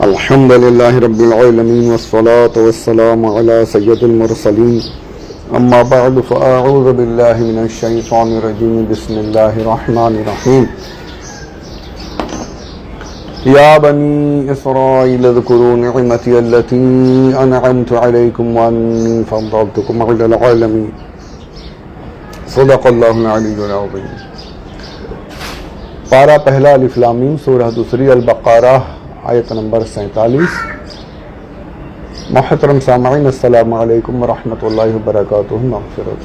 الحمد لله رب العالمين والصلاة والسلام على سيد المرسلين اما بعد فاعوذ بالله من الشيطان الرجيم بسم الله الرحمن الرحيم يا بني إسرائيل اذكروا نعمتي التي أنعمت عليكم وأني فضلتكم على العالمين صدق الله العلي العظيم. پارہ پہلا الف لام میم، سورہ دوسری البقرہ، آیت نمبر 47. محترم سامعین، السلام علیکم ورحمۃ اللہ وبرکاتہ. مغفرت.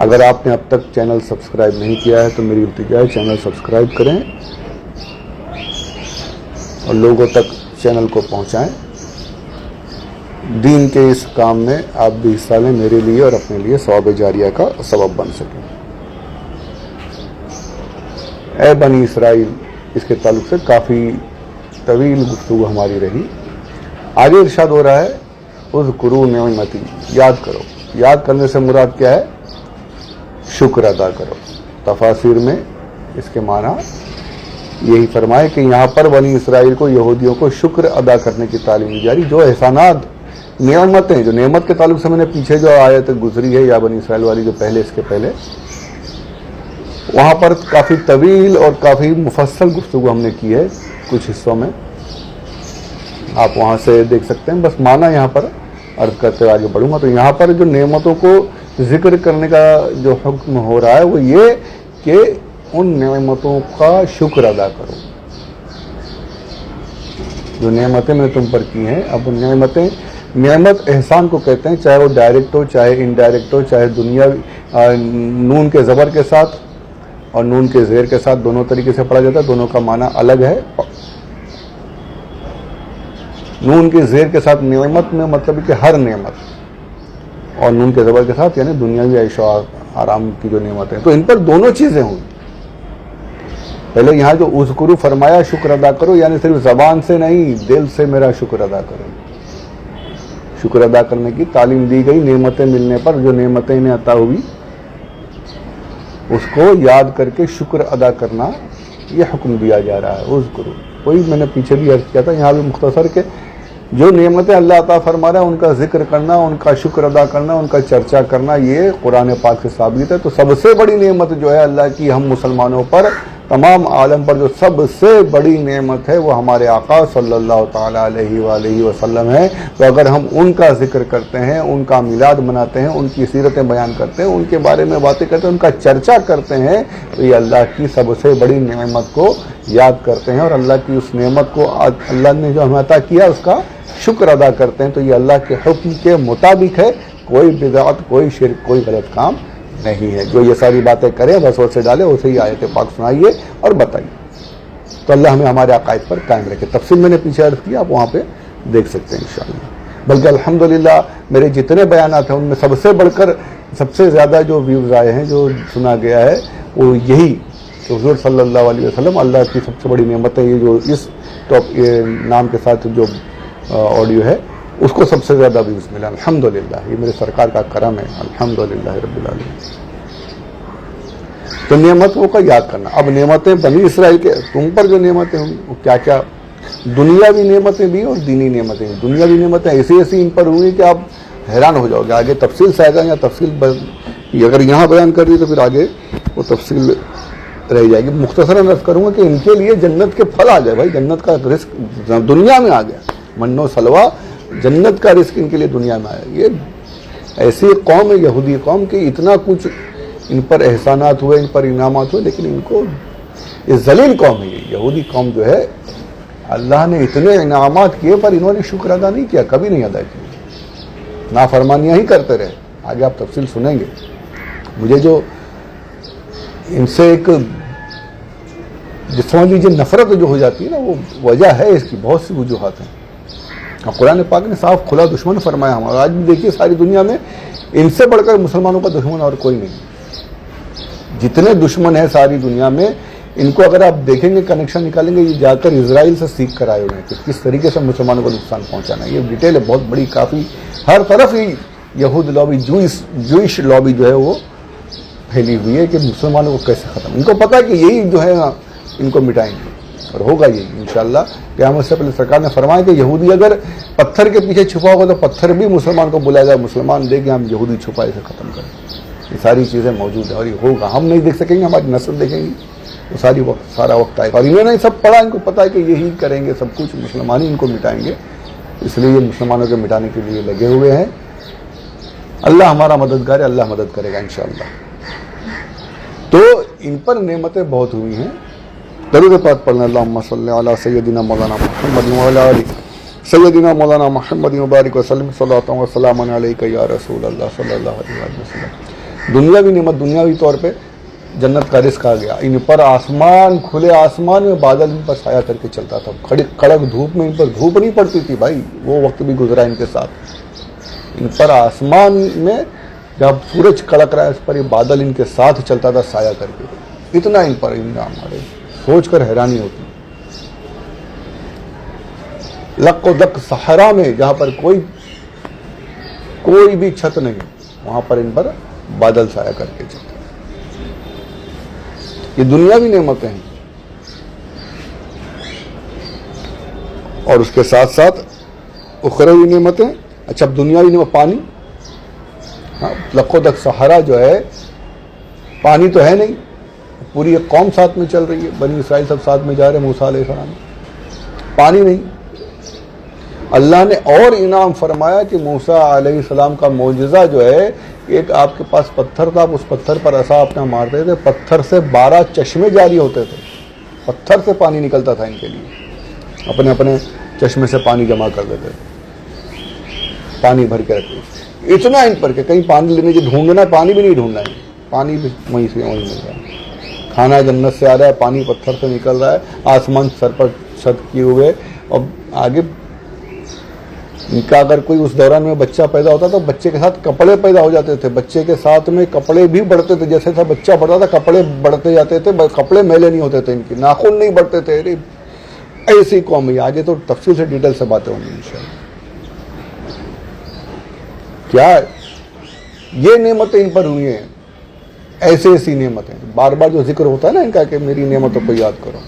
اگر آپ نے اب تک چینل سبسکرائب نہیں کیا ہے تو میری التجا ہے چینل سبسکرائب کریں اور لوگوں تک چینل کو پہنچائیں. دین کے اس کام میں آپ بھی حصہ لیں، میرے لیے اور اپنے لیے ثواب جاریہ کا سبب بن سکیں. اے بنی اسرائیل، اس کے تعلق سے کافی طویل گفتگو ہماری رہی. آگے ارشاد ہو رہا ہے اذکروا نعمتی، یاد کرو. یاد کرنے سے مراد کیا ہے؟ شکر ادا کرو. تفاسیر میں اس کے معنی یہی فرمائے کہ یہاں پر بنی اسرائیل کو، یہودیوں کو شکر ادا کرنے کی تعلیم دی جا رہی. جو احسانات، نعمتیں، جو نعمت کے تعلق سے میں نے پیچھے جو آیت گزری ہے یا بنی اسرائیل والی جو پہلے، اس کے پہلے، وہاں پر کافی طویل اور کافی مفصل گفتگو ہم نے کی ہے کچھ حصوں میں. آپ وہاں سے دیکھ سکتے ہیں. بس معنی یہاں پر عرض کرتے ہوئے آگے بڑھوں گا. تو یہاں پر جو نعمتوں کو ذکر کرنے کا جو حکم ہو رہا ہے وہ یہ کہ ان نعمتوں کا شکر ادا کرو. جو نعمتیں میں نے تم پر کی ہیں، اب نعمت احسان کو کہتے ہیں، چاہے وہ ڈائریکٹ ہو چاہے انڈائریکٹ ہو، چاہے دنیا نون کے زبر کے ساتھ اور نون کے زیر کے ساتھ دونوں طریقے سے پڑھا جاتا ہے. دونوں کا معنی الگ ہے. نون کے زیر کے ساتھ نعمت میں مطلب کہ ہر نعمت، اور نون کے زبر کے ساتھ یعنی دنیاوی عیش و آرام کی جو نعمت ہے، تو ان پر دونوں چیزیں ہوں. پہلے یہاں جو اذکروا فرمایا، شکر ادا کرو، یعنی صرف زبان سے نہیں، دل سے میرا شکر ادا کرو. شکر ادا کرنے کی تعلیم دی گئی. نعمتیں ملنے پر جو نعمتیں انہیں عطا ہوئی اس کو یاد کر کے شکر ادا کرنا، یہ حکم دیا جا رہا ہے. اذکروا، وہی میں نے پیچھے بھی عرض کیا تھا، یہاں بھی مختصر کہ جو نعمتیں اللہ عطا فرما رہا ہے ان کا ذکر کرنا، ان کا شکر ادا کرنا، ان کا چرچا کرنا، یہ قرآن پاک سے ثابت ہے. تو سب سے بڑی نعمت جو ہے اللہ کی ہم مسلمانوں پر، تمام عالم پر جو سب سے بڑی نعمت ہے وہ ہمارے آقا صلی اللہ تعالیٰ علیہ وآلہ وسلم ہے. تو اگر ہم ان کا ذکر کرتے ہیں، ان کا میلاد مناتے ہیں، ان کی سیرتیں بیان کرتے ہیں، ان کے بارے میں باتیں کرتے ہیں، ان کا چرچا کرتے ہیں، تو یہ اللہ کی سب سے بڑی نعمت کو یاد کرتے ہیں اور اللہ کی اس نعمت کو اللہ نے جو ہمیں عطا کیا اس کا شکر ادا کرتے ہیں. تو یہ اللہ کے حکم کے مطابق ہے. کوئی بدعت، کوئی شرک، کوئی غلط کام نہیں ہے. جو یہ ساری باتیں کریں بس ویسے ڈالے، ویسے ہی آیت پاک سنائیے اور بتائیے. تو اللہ ہمیں ہمارے عقائد پر قائم رکھے. تفصیل میں نے پیچھے عرض کیا، آپ وہاں پہ دیکھ سکتے ہیں انشاءاللہ. بلکہ الحمدللہ میرے جتنے بیانات ہیں ان میں سب سے بڑھ کر سب سے زیادہ جو ویوز آئے ہیں، جو سنا گیا ہے، وہ یہی کہ حضور صلی اللہ علیہ وسلم اللہ کی سب سے بڑی نعمت ہے. یہ جو اس نام کے ساتھ جو آڈیو ہے اس کو سب سے زیادہ ویوز ملا. الحمدللہ، یہ میرے سرکار کا کرم ہے. الحمدللہ رب العالمین. تو نعمتوں کا یاد کرنا. اب نعمتیں بنی اسرائیل کے تم پر جو نعمتیں ہوئی وہ کیا کیا؟ دنیاوی نعمتیں بھی اور دینی نعمتیں بھی. دنیاوی نعمتیں ایسی ان پر ہوئی کہ آپ حیران ہو جاؤ گے. آگے تفصیل سے آئے گا، یا تفصیل اگر یہاں بیان کر دی تو پھر آگے وہ تفصیل رہ جائے گی. مختصراً عرض کروں گا کہ ان کے لیے جنت کے پھل آ گئے. بھائی جنت کا رزق دنیا میں آ گیا. من و سلوہ، جنت کا رزق ان کے لیے دنیا میں آیا. یہ ایسی قوم ہے، یہودی قوم، کہ اتنا کچھ ان پر احسانات ہوئے، ان پر انعامات ہوئے، لیکن ان کو یہ ذلیل قوم ہے. یہ یہودی قوم جو ہے، اللہ نے اتنے انعامات کیے پر انہوں نے شکر ادا نہیں کیا، کبھی نہیں ادا کیا. نافرمانیاں ہی کرتے رہے. آگے آپ تفصیل سنیں گے. مجھے جو ان سے ایک سمجھ لیجیے نفرت جو ہو جاتی ہے نا، وہ وجہ ہے اس کی. بہت سی وجوہات ہیں. قرآن پاک نے صاف کھلا دشمن فرمایا ہمارا. آج بھی دیکھیے ساری دنیا میں ان سے بڑھ کر مسلمانوں کا دشمن اور کوئی نہیں. جتنے دشمن ہیں ساری دنیا میں، ان کو اگر آپ دیکھیں گے، کنیکشن نکالیں گے، یہ جا کر اسرائیل سے سیکھ کر آئے ہوئے ہیں کہ کس طریقے سے مسلمانوں کو نقصان پہنچانا ہے. یہ ڈیٹیل ہے بہت بڑی، کافی ہر طرف ہی یہود لابی، جوئش لابی جو ہے وہ پھیلی ہوئی ہے کہ مسلمانوں کو کیسے ختم. ان کو پتا ہے کہ یہی جو ہے ان کو مٹائیں گے. اور ہوگا یہی انشاءاللہ. قیامت سے پہلے سرکار نے فرمایا کہ یہودی اگر پتھر کے پیچھے چھپا ہوگا تو پتھر بھی مسلمان کو بلائے گا, مسلمان دے کے ہم یہودی چھپائے سے ختم کریں. یہ ساری چیزیں موجود ہیں اور یہ ہوگا. ہم نہیں دیکھ سکیں گے, ہماری نسل دیکھیں گی, وہ سارا وقت آئے گا. اور انہوں نے سب پڑھا, ان کو پتا ہے کہ یہی کریں گے سب کچھ, مسلمان ہی ان کو مٹائیں گے. اس لیے یہ مسلمانوں کے مٹانے کے لیے لگے ہوئے ہیں. اللہ ہمارا مددگار ہے, اللہ مدد کرے گا انشاءاللہ. تو ان پر نعمتیں بہت ہوئی ہیں. درود پاک پڑھنا. اللہم صلی علی سیدنا مولانا محمد وعلی آل سیدنا مولانا محمد مبارک وسلم. صلاۃ و سلام علیک یا رسول اللہ صلی اللہ علیہ وسلم. دنیاوی نعمت, دنیاوی طور پہ جنت کا رزق آ گیا. ان پر آسمان, کھلے آسمان میں بادل ان پر سایہ کر کے چلتا تھا. کڑک دھوپ میں ان پر دھوپ نہیں پڑتی تھی بھائی, وہ وقت بھی گزرا ان کے ساتھ. ان پر آسمان میں جب سورج کڑک رہا ہے اس پر یہ بادل ان کے ساتھ چلتا تھا سایہ کر کے. اتنا ان پر انعام, ہمارے سوچ کر حیرانی ہوتی. لق و دق صحرا میں جہاں پر کوئی بھی چھت نہیں, وہاں پر ان پر بادل سایہ کر کے چلتا. یہ دنیاوی نعمتیں ہیں. اور اس کے ساتھ ساتھ اخروی نعمتیں. اچھا, اب دنیاوی نعمت پانی. لق و دق صحرا جو ہے, پانی تو ہے نہیں, پوری ایک قوم ساتھ میں چل رہی ہے, بنی اسرائیل سب ساتھ میں جا رہے ہیں, موسیٰ علیہ السلام, پانی نہیں. اللہ نے اور انعام فرمایا کہ موسیٰ علیہ السلام کا معجزہ جو ہے, ایک آپ کے پاس پتھر تھا, آپ اس پتھر پر عصا اپنا مارتے تھے, پتھر سے 12 چشمے جاری ہوتے تھے. پتھر سے پانی نکلتا تھا ان کے لیے, اپنے چشمے سے پانی جمع کر دیتے تھے, پانی بھر کے رکھتے. اتنا ان پر کہ کہیں پانی لینے کی ڈھونڈنا ہے, پانی بھی نہیں ڈھونڈنا ہے, پانی بھی وہیں سے وہیں مل رہا ہے. کھانا جنت سے آ رہا ہے, پانی پتھر سے نکل رہا ہے, آسمان سر پر چھت کیے ہوئے. اور آگے ان کا اگر کوئی اس دوران میں بچہ پیدا ہوتا تو بچے کے ساتھ کپڑے پیدا ہو جاتے تھے, بچے کے ساتھ میں کپڑے بھی بڑھتے تھے. جیسے بچہ بڑھتا تھا کپڑے بڑھتے جاتے تھے, کپڑے میلے نہیں ہوتے تھے, ان کی ناخن نہیں بڑھتے تھے. ایسی قوم ہے. آگے تو تفصیل سے ڈیٹیل سے باتیں ہوں گی انشاءاللہ. کیا یہ نعمتیں ان پر ہوئی ہیں, ایسی نعمتیں. بار بار جو ذکر ہوتا ہے نا ان کا کہ میری نعمتوں کو یاد کرو,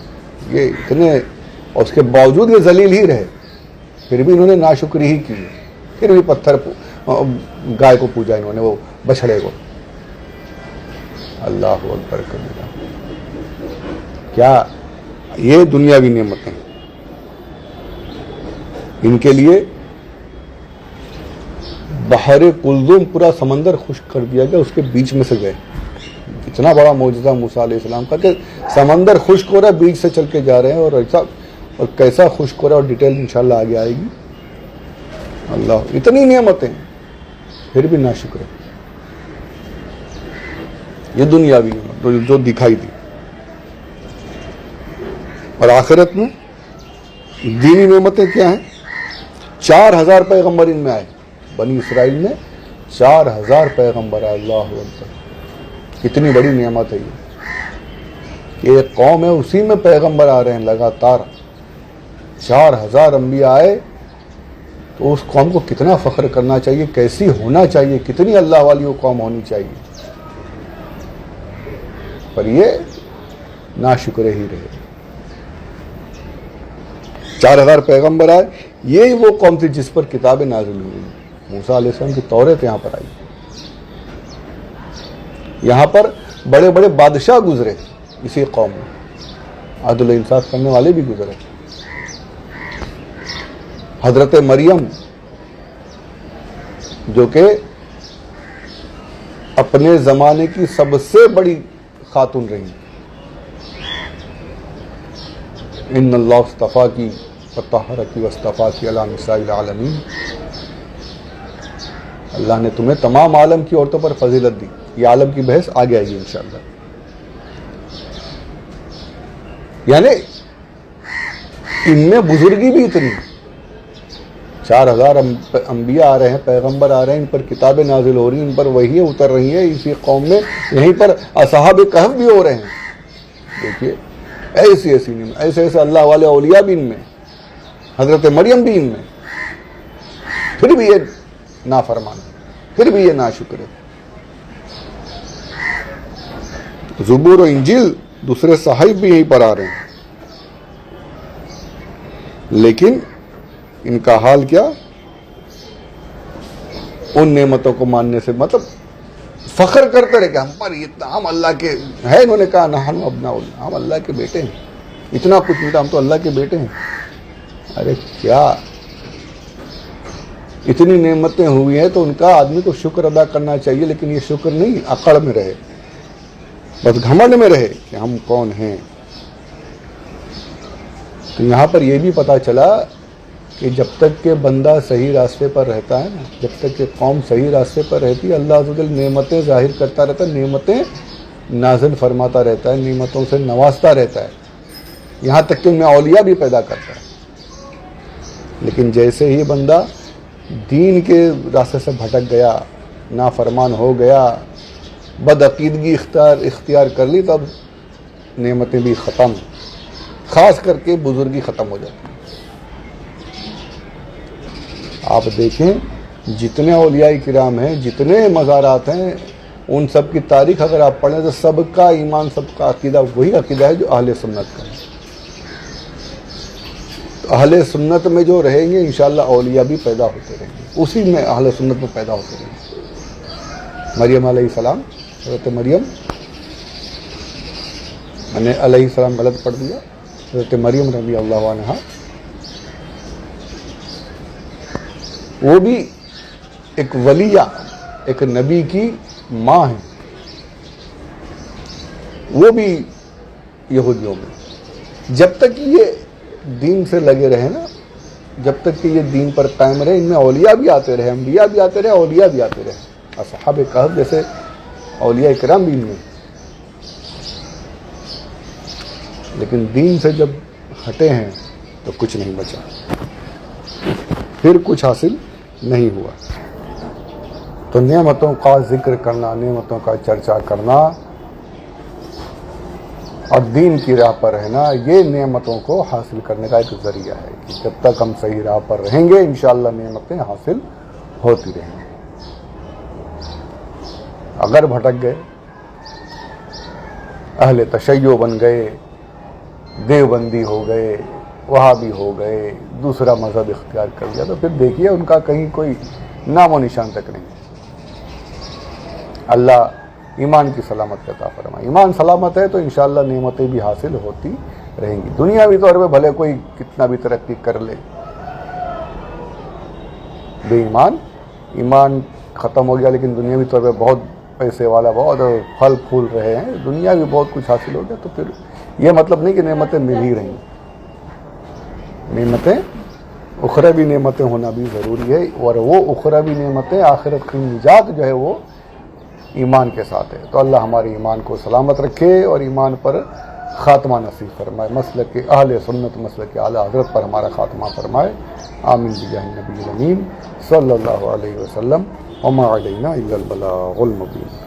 یہ اتنے, اور اس کے باوجود یہ ذلیل ہی رہے, پھر بھی انہوں نے ناشکری ہی کی, پھر بھی پتھر گائے کو پوجا انہوں نے, وہ بچھڑے کو. اللہ اکبر کبیرہ. کیا یہ دنیاوی نعمتیں ان کے لیے. بحر کلثوم پورا سمندر خشک کر دیا گیا, اس کے بیچ میں سے گئے. اتنا بڑا معجزہ موسیٰ علیہ السلام کا کہ سمندر خشک ہو رہا ہے, بیچ سے چل کے جا رہے ہیں. اور ایسا, اور کیسا خشک ہو رہا ہے, اور ڈیٹیل انشاءاللہ آگے آئے گی. اللہ, اتنی نعمتیں پھر بھی ناشکر. یہ دنیاوی نعمت جو دکھائی دی. اور آخرت میں دینی نعمتیں کیا ہیں؟ 4000 پیغمبر ان میں آئے. بنی اسرائیل میں 4000 پیغمبر آئے. اللہ اکبر, کتنی بڑی نعمت ہے یہ. ایک قوم ہے, اسی میں پیغمبر آ رہے ہیں لگاتار. 4000 انبیاء آئے, تو اس قوم کو کتنا فخر کرنا چاہیے, کیسی ہونا چاہیے, کتنی اللہ والی وہ قوم ہونی چاہیے. پر یہ ناشکر ہی رہے. 4000 پیغمبر آئے. یہی وہ قوم تھی جس پر کتابیں نازل ہوئی. موسیٰ علیہ السلام کی توریت یہاں پر آئی. یہاں پر بڑے بڑے بادشاہ گزرے اسی قوم میں, عدل و انصاف کرنے والے بھی گزرے. حضرت مریم جو کہ اپنے زمانے کی سب سے بڑی خاتون رہی. ان اللہ اصطفیٰ کی وطہرکی واصطفیٰ کی علی نساء العالمین. اللہ نے تمہیں تمام عالم کی عورتوں پر فضیلت دی. یہ عالم کی بحث آگے آئے گی انشاءاللہ. یعنی ان میں بزرگی بھی اتنی. 4000 انبیاء آ رہے ہیں, پیغمبر آ رہے ہیں, ان پر کتابیں نازل ہو رہی ہیں, ان پر وحییں اتر رہی ہیں. اسی قوم میں یہیں پر اصحاب کہف بھی ہو رہے ہیں. دیکھیے ایسی نعمت, ایسے اللہ والے اولیاء بھی ان میں, حضرت مریم بھی ان میں. پھر بھی یہ نافرمان, پھر بھی یہ ناشکر ہے. زبور و انجیل دوسرے صحائف بھی یہیں پر آ رہے ہیں. لیکن ان کا حال کیا؟ ان نعمتوں کو ماننے سے مطلب فخر کرتے رہے کہ ہم پر اتنا، ہم اللہ کے ہے، انہوں نے کہا نحن ابناء اللہ، ہم اللہ کے بیٹے ہیں، اتنا کچھ ملتا، ہم تو اللہ کے بیٹے ہیں۔ ارے کیا اتنی نعمتیں ہوئی ہیں تو ان کا آدمی کو شکر ادا کرنا چاہیے، لیکن یہ شکر نہیں اکڑ میں رہے، بس گھمنڈ میں رہے کہ ہم کون ہیں۔ تو یہاں پر یہ بھی پتا چلا کہ جب تک کہ بندہ صحیح راستے پر رہتا ہے نا، جب تک کہ قوم صحیح راستے پر رہتی ہے، اللہ عز و جل نعمتیں ظاہر کرتا رہتا ہے، نعمتیں نازل فرماتا رہتا ہے، نعمتوں سے نوازتا رہتا ہے، یہاں تک کہ ان میں اولیاء بھی پیدا کرتا ہے۔ لیکن جیسے ہی بندہ دین کے راستے سے بھٹک گیا، نافرمان ہو گیا، بدعقیدگی اختیار کر لی، تب نعمتیں بھی ختم، خاص کر کے بزرگی ختم ہو جاتی ہے۔ آپ دیکھیں جتنے اولیاء کرام ہیں، جتنے مزارات ہیں، ان سب کی تاریخ اگر آپ پڑھیں تو سب کا ایمان، سب کا عقیدہ وہی عقیدہ ہے جو اہل سنت کا ہے۔ تو اہل سنت میں جو رہیں گے انشاءاللہ اولیاء بھی پیدا ہوتے رہیں گے، اسی میں اہل سنت میں پیدا ہوتے رہیں گے۔ مریم علیہ السلام، حضرت مریم، میں نے علیہ السلام غلط پڑھ دیا، حضرت مریم رضی اللہ عنہا، وہ بھی ایک ولیہ، ایک نبی کی ماں ہے، وہ بھی یہودیوں میں۔ جب تک یہ دین سے لگے رہے نا، جب تک کہ یہ دین پر قائم رہے، ان میں اولیاء بھی آتے رہے، انبیاء بھی آتے رہے، اولیاء بھی آتے رہے، اصحاب کہف جیسے اولیاء کرام بھی ان میں۔ لیکن دین سے جب ہٹے ہیں تو کچھ نہیں بچا، پھر کچھ حاصل نہیں ہوا۔ تو نعمتوں کا ذکر کرنا، نعمتوں کا چرچا کرنا اور دین کی راہ پر رہنا، یہ نعمتوں کو حاصل کرنے کا ایک ذریعہ ہے کہ جب تک ہم صحیح راہ پر رہیں گے انشاءاللہ نعمتیں حاصل ہوتی رہیں گی۔ اگر بھٹک گئے، اہل تشیع بن گئے، دیوبندی ہو گئے، وہابی ہو گئے، دوسرا مذہب اختیار کر لیا، تو پھر دیکھیے ان کا کہیں کوئی نام و نشان تک نہیں۔ اللہ ایمان کی سلامت عطا فرمائے۔ ایمان سلامت ہے تو انشاءاللہ نعمتیں بھی حاصل ہوتی رہیں گی۔ دنیاوی طور پہ بھلے کوئی کتنا بھی ترقی کر لے، بے ایمان ختم ہو گیا، لیکن دنیاوی طور پہ بہت پیسے والا، بہت پھل پھول رہے ہیں، دنیا بھی بہت کچھ حاصل ہو گیا، تو پھر یہ مطلب نہیں کہ نعمتیں مل ہی رہیں۔ نعمتیں، اخروی نعمتیں ہونا بھی ضروری ہے، اور وہ اخروی نعمتیں، آخرت کی نجات جو ہے وہ ایمان کے ساتھ ہے۔ تو اللہ ہمارے ایمان کو سلامت رکھے اور ایمان پر خاتمہ نصیب فرمائے، مسلک اہل سنت، مسلک اعلی حضرت پر ہمارا خاتمہ فرمائے۔ آمین بجاہ النبی الامین صلی اللہ علیہ وسلم۔ وما علینا الا البلاغ المبین۔